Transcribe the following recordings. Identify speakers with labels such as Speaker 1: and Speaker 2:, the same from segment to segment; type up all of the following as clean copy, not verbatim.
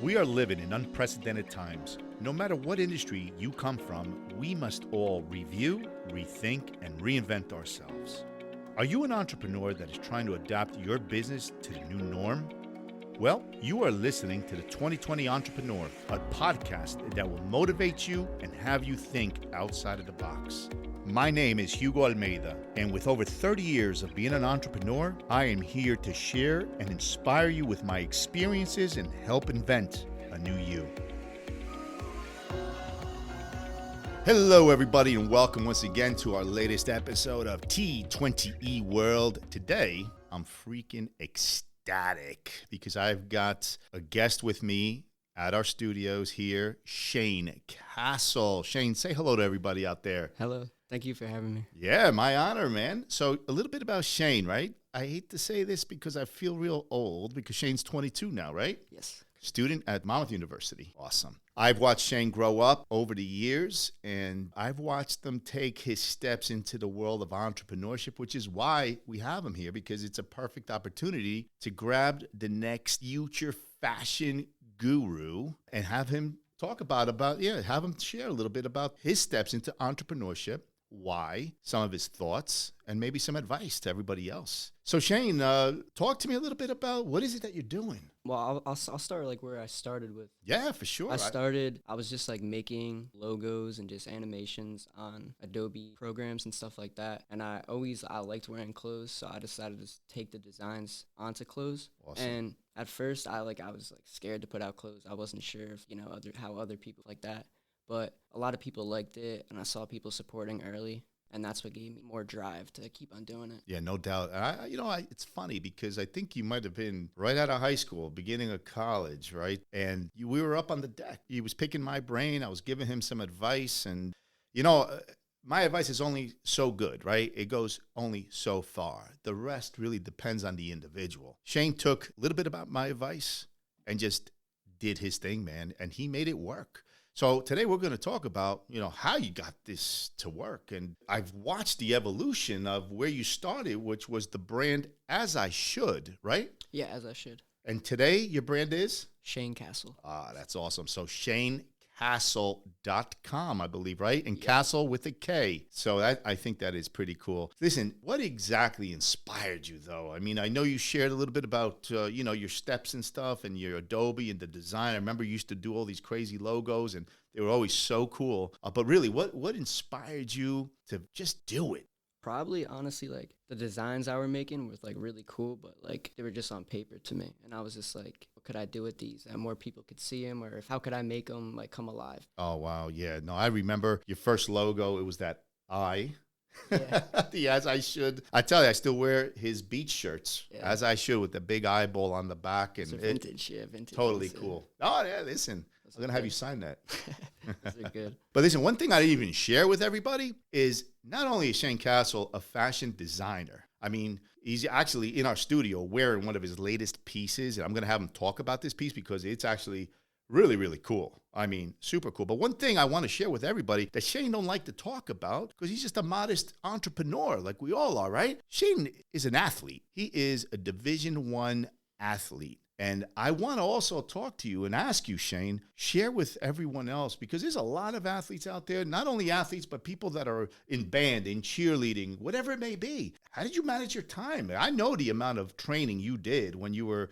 Speaker 1: We are living in unprecedented times. No matter what industry you come from, we must all review, rethink, and reinvent ourselves. Are you an entrepreneur that is trying to adapt your business to the new norm? Well, you are listening to the 2020 Entrepreneur, a podcast that will motivate you and have you think outside of the box. My name is Hugo Almeida, and with over 30 years of being an entrepreneur, I am here to share and inspire you with my experiences and help invent a new you. Hello, everybody, and welcome once again to our latest episode of T20E World. Today, I'm freaking ecstatic because I've got a guest with me at our studios here, Shane Kastl. Shane, say hello to everybody out there.
Speaker 2: Hello. Thank you for having me.
Speaker 1: Yeah, my honor, man. So a little bit about Shane, right? I hate to say this because I feel real old because Shane's 22 now, right?
Speaker 2: Yes.
Speaker 1: Student at Monmouth University. Awesome. I've watched Shane grow up over the years, and I've watched them take his steps into the world of entrepreneurship, which is why we have him here, because it's a perfect opportunity to grab the next future fashion guru and have him talk about have him share a little bit about his steps into entrepreneurship, why, some of his thoughts, and maybe some advice to everybody else. So Shane, talk to me a little bit about what is it that you're doing?
Speaker 2: Well, I'll start like where I started with.
Speaker 1: Yeah, for sure.
Speaker 2: I was just like making logos and just animations on Adobe programs and stuff like that. And I liked wearing clothes, so I decided to take the designs onto clothes.
Speaker 1: Awesome.
Speaker 2: And at first, I was scared to put out clothes. I wasn't sure if how other people like that. But a lot of people liked it, and I saw people supporting early, and that's what gave me more drive to keep on doing it.
Speaker 1: Yeah, no doubt. It's funny because I think you might have been right out of high school, beginning of college, right? And we were up on the deck. He was picking my brain. I was giving him some advice, and my advice is only so good, right? It goes only so far. The rest really depends on the individual. Shane took a little bit about my advice and just did his thing, man, and he made it work. So today we're going to talk about, how you got this to work. And I've watched the evolution of where you started, which was the brand As I Should, right?
Speaker 2: Yeah, As I Should.
Speaker 1: And today your brand is?
Speaker 2: Shane Kastl.
Speaker 1: Ah, that's awesome. So ShaneKastl.com, I believe, right? And Kastl with a K. So I think that is pretty cool. Listen, what exactly inspired you, though? I mean, I know you shared a little bit about, your steps and stuff and your Adobe and the design. I remember you used to do all these crazy logos, and they were always so cool. But really, what inspired you to just do it?
Speaker 2: Probably, honestly, like, the designs I were making were, like, really cool, but, like, they were just on paper to me. And I was just like, what could I do with these? That more people could see them, or how could I make them, like, come alive?
Speaker 1: Oh, wow, yeah. No, I remember your first logo. It was that eye.
Speaker 2: Yeah.
Speaker 1: The As I Should. I tell you, I still wear his beach shirts, As I Should, with the big eyeball on the back. And
Speaker 2: Vintage.
Speaker 1: Totally cool. Oh, yeah, listen. I'm going to have you sign that.
Speaker 2: Those are good.
Speaker 1: But listen, one thing I didn't even share with everybody is not only is Shane Kastl a fashion designer, I mean, he's actually in our studio wearing one of his latest pieces, and I'm going to have him talk about this piece because it's actually really, really cool. I mean, super cool. But one thing I want to share with everybody that Shane don't like to talk about because he's just a modest entrepreneur like we all are, right? Shane is an athlete. He is a Division I athlete. And I want to also talk to you and ask you, Shane, share with everyone else, because there's a lot of athletes out there, not only athletes, but people that are in band, in cheerleading, whatever it may be. How did you manage your time? I know the amount of training you did when you were,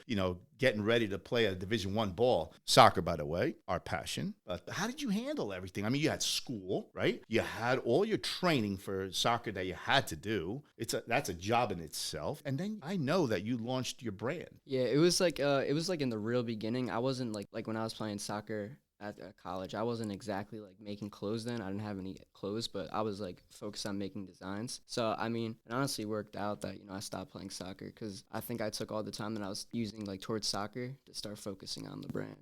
Speaker 1: getting ready to play a Division I ball. Soccer, by the way, our passion. But how did you handle everything? I mean, you had school, right? You had all your training for soccer that you had to do. That's a job in itself. And then I know that you launched your brand.
Speaker 2: Yeah, it was like in the real beginning. I wasn't like when I was playing soccer at college, I wasn't exactly like making clothes then. I didn't have any clothes, but I was like focused on making designs. So, I mean, it honestly worked out that, I stopped playing soccer because I think I took all the time that I was using like towards soccer to start focusing on the brand.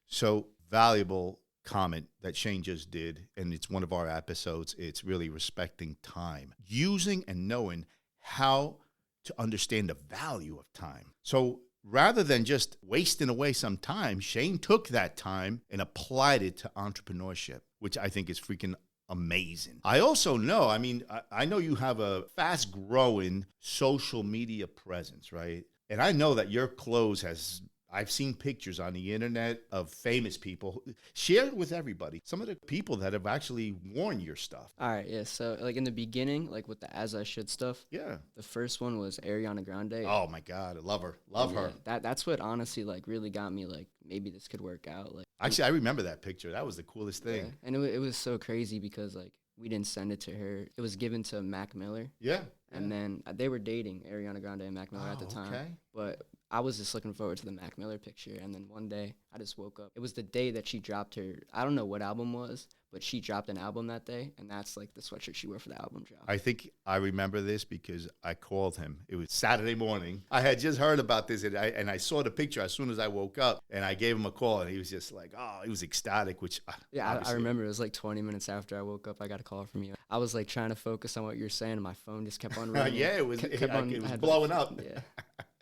Speaker 1: So valuable comment that Shane just did, and it's one of our episodes. It's really respecting time, using and knowing how to understand the value of time. So rather than just wasting away some time, Shane took that time and applied it to entrepreneurship, which I think is freaking amazing. I also know, I know you have a fast-growing social media presence, right? And I know that your clothes has I've seen pictures on the internet of famous people. Share it with everybody. Some of the people that have actually worn your stuff.
Speaker 2: All right, yeah. So like in the beginning, like with the As I Should stuff,
Speaker 1: Yeah.
Speaker 2: the first one was Ariana Grande.
Speaker 1: Oh my God, I love her. Love
Speaker 2: And,
Speaker 1: her.
Speaker 2: yeah, that's what honestly like really got me like maybe this could work out. Like
Speaker 1: Actually, I remember that picture. That was the coolest
Speaker 2: yeah,
Speaker 1: thing.
Speaker 2: and it was so crazy because like we didn't send it to her. It was given to Mac Miller,
Speaker 1: Yeah.
Speaker 2: and then they were dating Ariana Grande and Mac Miller at the time.
Speaker 1: Okay.
Speaker 2: But I was just looking forward to the Mac Miller picture, and then one day I just woke up. It was the day that she dropped her. I don't know what album was, but she dropped an album that day, and that's like the sweatshirt she wore for the album drop.
Speaker 1: I think I remember this because I called him. It was Saturday morning. I had just heard about this, and I saw the picture as soon as I woke up, and I gave him a call, and he was just like, oh, he was ecstatic, which
Speaker 2: Yeah, I remember it was like 20 minutes after I woke up, I got a call from you. I was like trying to focus on what you were saying, and my phone just kept on ringing.
Speaker 1: yeah, it was, it was blowing up.
Speaker 2: Yeah.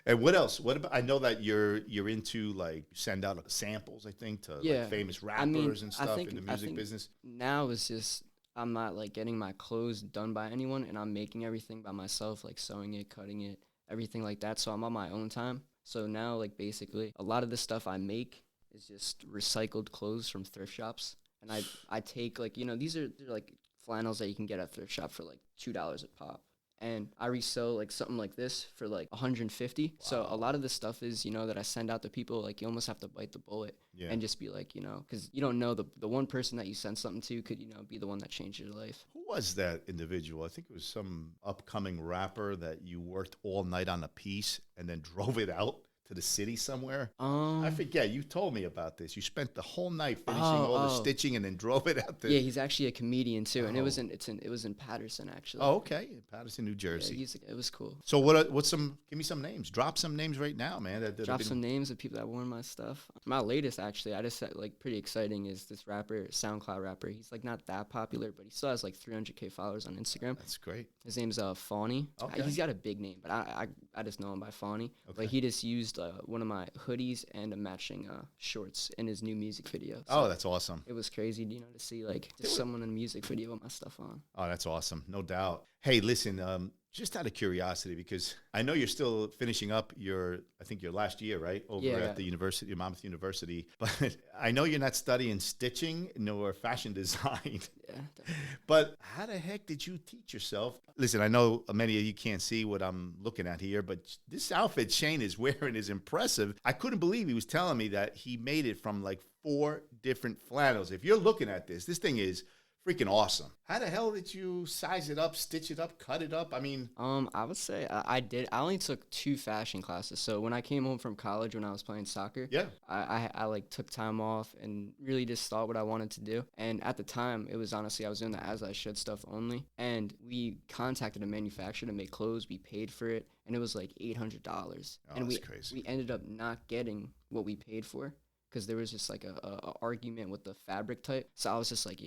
Speaker 1: And what else? What about? I know that you're into like send out samples. I think to like famous rappers and stuff in the music business.
Speaker 2: Now it's just I'm not like getting my clothes done by anyone, and I'm making everything by myself, like sewing it, cutting it, everything like that. So I'm on my own time. So now like basically a lot of the stuff I make is just recycled clothes from thrift shops, and I take like these are they're like flannels that you can get at thrift shop for like $2 a pop. And I resell like something like this for like 150. Wow. So a lot of the stuff is, that I send out to people, like you almost have to bite the bullet and just be like, because you don't know the one person that you send something to could, be the one that changed your life.
Speaker 1: Who was that individual? I think it was some upcoming rapper that you worked all night on a piece and then drove it out to the city somewhere. I forget. You told me about this. You spent the whole night finishing all the stitching and then drove it out there.
Speaker 2: Yeah, he's actually a comedian too, and it was in Patterson actually.
Speaker 1: Oh, okay, in Patterson, New Jersey.
Speaker 2: Yeah, it was cool.
Speaker 1: So what's some? Give me some names. Drop some names right now, man.
Speaker 2: Drop some names of people that worn my stuff. My latest actually, I just said like pretty exciting is this rapper, SoundCloud rapper. He's like not that popular, but he still has like 300K followers on Instagram.
Speaker 1: That's great.
Speaker 2: His name's Fawny.
Speaker 1: Okay.
Speaker 2: He's got a big name, but I just know him by Fawny. Okay. But he just used one of my hoodies and a matching shorts in his new music video. So
Speaker 1: that's awesome.
Speaker 2: It was crazy, to see like just someone in a music video with my stuff on.
Speaker 1: Oh, that's awesome. No doubt. Hey, listen, just out of curiosity, because I know you're still finishing up your last year, right? Over at the university, Monmouth University. But I know you're not studying stitching nor fashion design.
Speaker 2: Yeah, definitely.
Speaker 1: But how the heck did you teach yourself? Listen, I know many of you can't see what I'm looking at here, but this outfit Shane is wearing is impressive. I couldn't believe he was telling me that he made it from like 4 different flannels. If you're looking at this thing is freaking awesome. How the hell did you size it up, stitch it up, cut it up? I mean,
Speaker 2: I would say I did. I only took 2 fashion classes. So when I came home from college, when I was playing soccer, I like took time off and really just thought what I wanted to do. And at the time, it was honestly I was doing the As I Should stuff only. And we contacted a manufacturer to make clothes. We paid for it, and it was like $800.
Speaker 1: Oh,
Speaker 2: and
Speaker 1: that's crazy.
Speaker 2: We ended up not getting what we paid for, because there was just like a argument with the fabric type. So I was just like,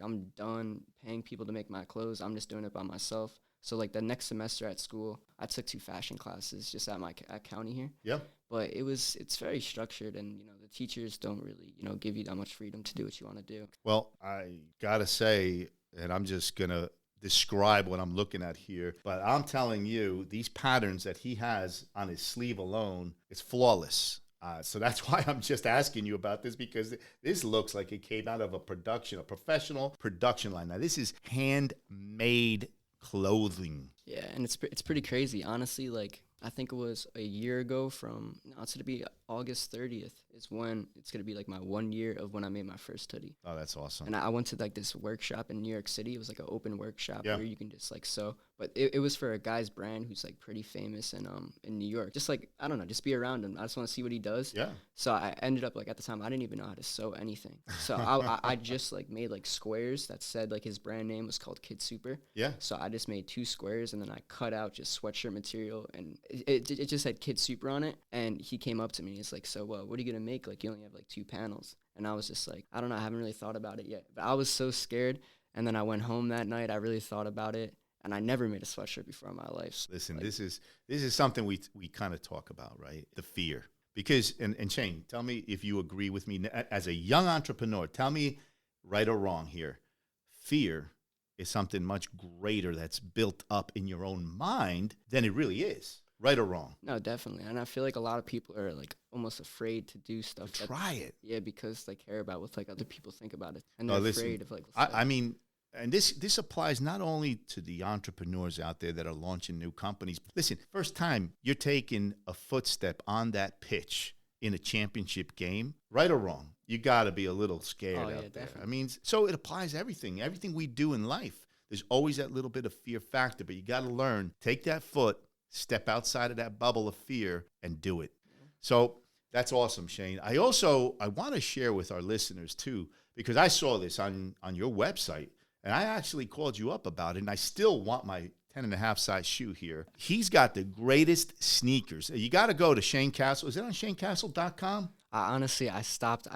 Speaker 2: I'm done paying people to make my clothes. I'm just doing it by myself. So like the next semester at school, I took 2 fashion classes just at county here.
Speaker 1: Yeah.
Speaker 2: But it's very structured, and the teachers don't really give you that much freedom to do what you want to do.
Speaker 1: Well, I gotta say, and I'm just gonna describe what I'm looking at here, but I'm telling you, these patterns that he has on his sleeve alone, it's flawless. So that's why I'm just asking you about this, because this looks like it came out of a professional production line. Now, this is handmade clothing.
Speaker 2: Yeah, and it's pretty crazy. Honestly, like, I think it was a year ago it's going to be August 30th is when it's going to be like my 1 year of when I made my first hoodie.
Speaker 1: Oh, that's awesome.
Speaker 2: And I went to like this workshop in New York City. It was like an open workshop where you can just like sew. But it was for a guy's brand who's like pretty famous in New York. Just like, I don't know, just be around him. I just want to see what he does.
Speaker 1: Yeah.
Speaker 2: So I ended up like at the time, I didn't even know how to sew anything. So I just like made like squares that said like his brand name was called Kid Super.
Speaker 1: Yeah.
Speaker 2: So I just made 2 squares, and then I cut out just sweatshirt material, and it just had Kid Super on it. And he came up to me. He's like, so what are you going to make? Like, you only have like 2 panels. And I was just like, I don't know. I haven't really thought about it yet. But I was so scared. And then I went home that night. I really thought about it. And I never made a sweatshirt before in my life.
Speaker 1: Listen, like, this is something we kind of talk about, right? The fear. Because, and Shane, tell me if you agree with me. As a young entrepreneur, tell me right or wrong here. Fear is something much greater that's built up in your own mind than it really is. right or wrong.
Speaker 2: No, definitely. And I feel like a lot of people are like almost afraid to do stuff
Speaker 1: Try it.
Speaker 2: yeah, because they care about what like other people think about it. And
Speaker 1: No,
Speaker 2: they're
Speaker 1: listen,
Speaker 2: afraid of like
Speaker 1: I mean, and this applies not only to the entrepreneurs out there that are launching new companies. Listen, first time you're taking a footstep on that pitch in a championship game, right or wrong, you got to be a little scared out there.
Speaker 2: Definitely.
Speaker 1: I mean, so it applies to everything we do in life. There's always that little bit of fear factor, but you got to learn, take that foot, step outside of that bubble of fear and do it. So that's awesome, Shane. I want to share with our listeners too, because I saw this on your website and I actually called you up about it, and I still want my 10 and a half size shoe here. He's got the greatest sneakers. You got to go to Shane Kastl. Is it on ShaneKastl.com?
Speaker 2: Honestly, I stopped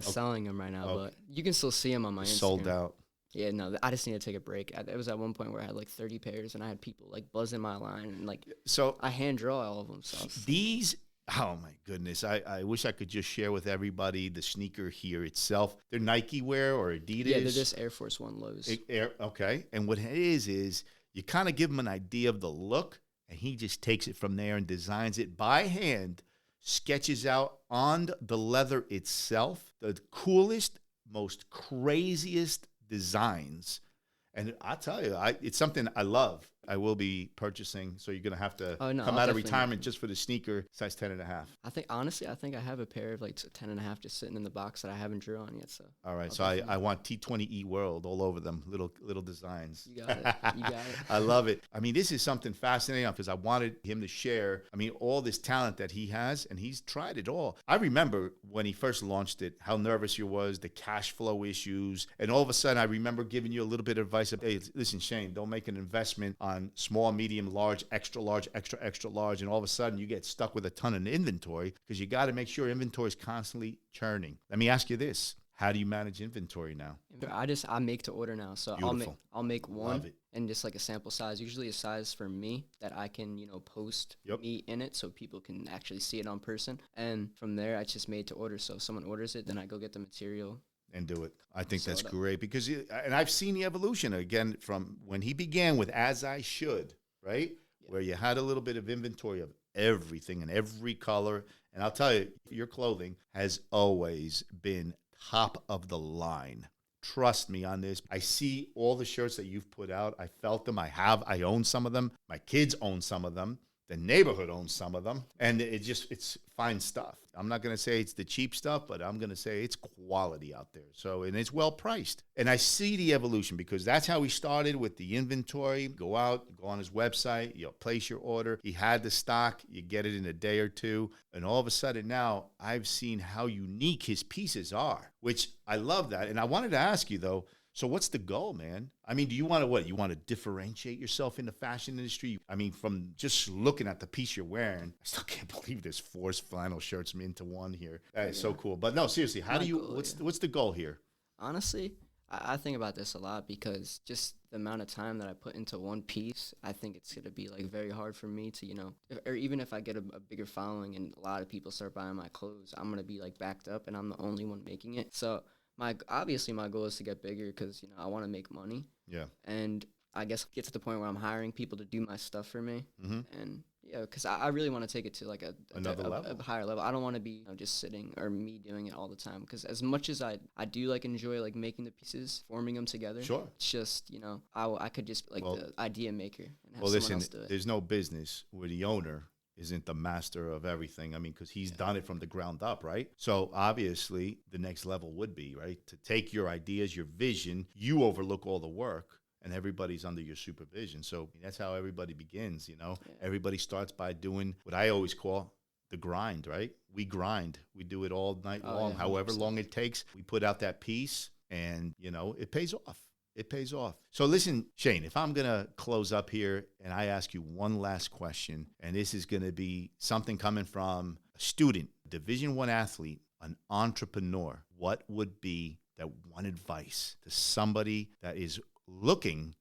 Speaker 2: selling them right now, but you can still see them on my Instagram.
Speaker 1: Sold out.
Speaker 2: Yeah, no, I just need to take a break. It was at one point where I had like 30 pairs, and I had people like buzzing my line, and like
Speaker 1: so
Speaker 2: I hand draw all of them. So
Speaker 1: these, oh my goodness, I wish I could just share with everybody the sneaker here itself. They're Nike wear or Adidas.
Speaker 2: Yeah, they're just Air Force One lows.
Speaker 1: Okay, and what it is you kind of give him an idea of the look, and he just takes it from there and designs it by hand, sketches out on the leather itself the coolest, most craziest designs. And I tell you, it's something I love. I will be purchasing, so you're going to have to come out of retirement just for the sneaker, size 10 and a half.
Speaker 2: I think I have a pair of like 10 and a half just sitting in the box that I haven't drew on yet. So
Speaker 1: all right, so I want T20E World all over them, little designs.
Speaker 2: You got it. You got it.
Speaker 1: I love it. I mean, this is something fascinating because I wanted him to share, I mean, all this talent that he has, and he's tried it all. I remember when he first launched it, how nervous you was, the cash flow issues, and all of a sudden I remember giving you a little bit of advice of, hey, listen, Shane, don't make an investment on small, medium, large, extra large, extra large, and all of a sudden you get stuck with a ton of inventory because you got to make sure inventory is constantly churning. Let me ask you this. How do you manage inventory now?
Speaker 2: I make to order now. So
Speaker 1: Beautiful.
Speaker 2: I'll make one and just like a sample size, usually a size for me that I can, post me in it so people can actually see it on person. And from there, I just made to order. So if someone orders it, then I go get the material
Speaker 1: and do it. I think that's great because, and I've seen the evolution again from when he began with As I Should, right? Yeah. Where you had a little bit of inventory of everything and every color. And I'll tell you, your clothing has always been top of the line. Trust me on this. I see all the shirts that you've put out. I felt them. I own some of them. My kids own some of them. The neighborhood owns some of them. And it's fine stuff. I'm not going to say it's the cheap stuff, but I'm going to say it's quality out there. So, and it's well priced. And I see the evolution because that's how he started with the inventory. Go out, go on his website, place your order. He had the stock. You get it in a day or two. And all of a sudden now I've seen how unique his pieces are, which I love that. And I wanted to ask you though, so what's the goal, man? I mean, do you want to what? You want to differentiate yourself in the fashion industry? I mean, from just looking at the piece you're wearing, I still can't believe there's 4 flannel shirts into one here. That is so cool. But no, seriously, what's the goal here?
Speaker 2: Honestly, I think about this a lot because just the amount of time that I put into one piece, I think it's going to be like very hard for me to, or even if I get a bigger following and a lot of people start buying my clothes, I'm going to be like backed up and I'm the only one making it. So obviously my goal is to get bigger because I want to make money.
Speaker 1: Yeah.
Speaker 2: And I guess get to the point where I'm hiring people to do my stuff for me.
Speaker 1: Mm-hmm.
Speaker 2: And because I really want to take it to like
Speaker 1: another level,
Speaker 2: a higher level. I don't want to be just sitting or me doing it all the time. Because as much as I do like enjoy like making the pieces, forming them together.
Speaker 1: Sure.
Speaker 2: It's just I could just like the idea maker and have someone else do it.
Speaker 1: There's no business where the owner isn't the master of everything. I mean, because he's done it from the ground up, right? So obviously the next level would be, right, to take your ideas, your vision, you overlook all the work, and everybody's under your supervision. So that's how everybody begins, Yeah. Everybody starts by doing what I always call the grind, right? We grind. We do it all night long, however long it takes. We put out that piece, and, it pays off. It pays off. So listen, Shane, if I'm going to close up here and I ask you one last question, and this is going to be something coming from a student, Division I athlete, an entrepreneur, what would be that one advice to somebody that is looking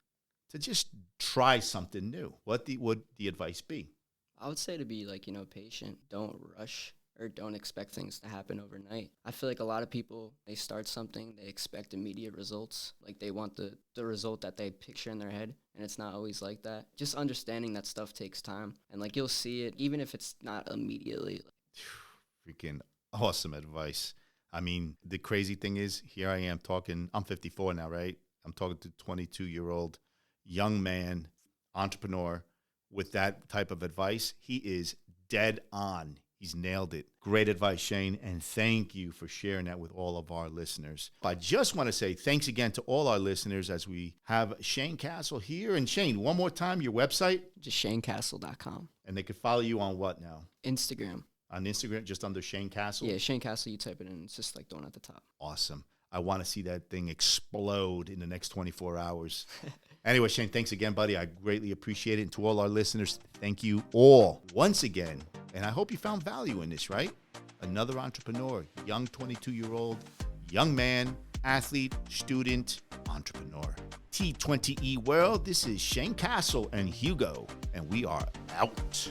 Speaker 1: to just try something new? What would the advice be?
Speaker 2: I would say to be like, patient. Don't rush. or don't expect things to happen overnight. I feel like a lot of people, they start something, they expect immediate results. Like they want the result that they picture in their head, and it's not always like that. Just understanding that stuff takes time, and like you'll see it even if it's not immediately.
Speaker 1: Freaking awesome advice. I mean, the crazy thing is, here I am talking, I'm 54 now, right? I'm talking to 22-year-old young man, entrepreneur with that type of advice. He is dead on. He's nailed it. Great advice, Shane, and thank you for sharing that with all of our listeners. I just want to say thanks again to all our listeners as we have Shane Kastl here. And Shane, one more time, your website?
Speaker 2: Just ShaneKastl.com.
Speaker 1: And they can follow you on what now?
Speaker 2: Instagram.
Speaker 1: On Instagram, just under Shane Kastl?
Speaker 2: Yeah, Shane Kastl, you type it in, it's just like the one at the top.
Speaker 1: Awesome. I want to see that thing explode in the next 24 hours. Anyway, Shane, thanks again, buddy. I greatly appreciate it. And to all our listeners, thank you all once again. And I hope you found value in this, right? Another entrepreneur, young 22-year-old, young man, athlete, student, entrepreneur. T20E World, this is Shane Kastl and Hugo, and we are out.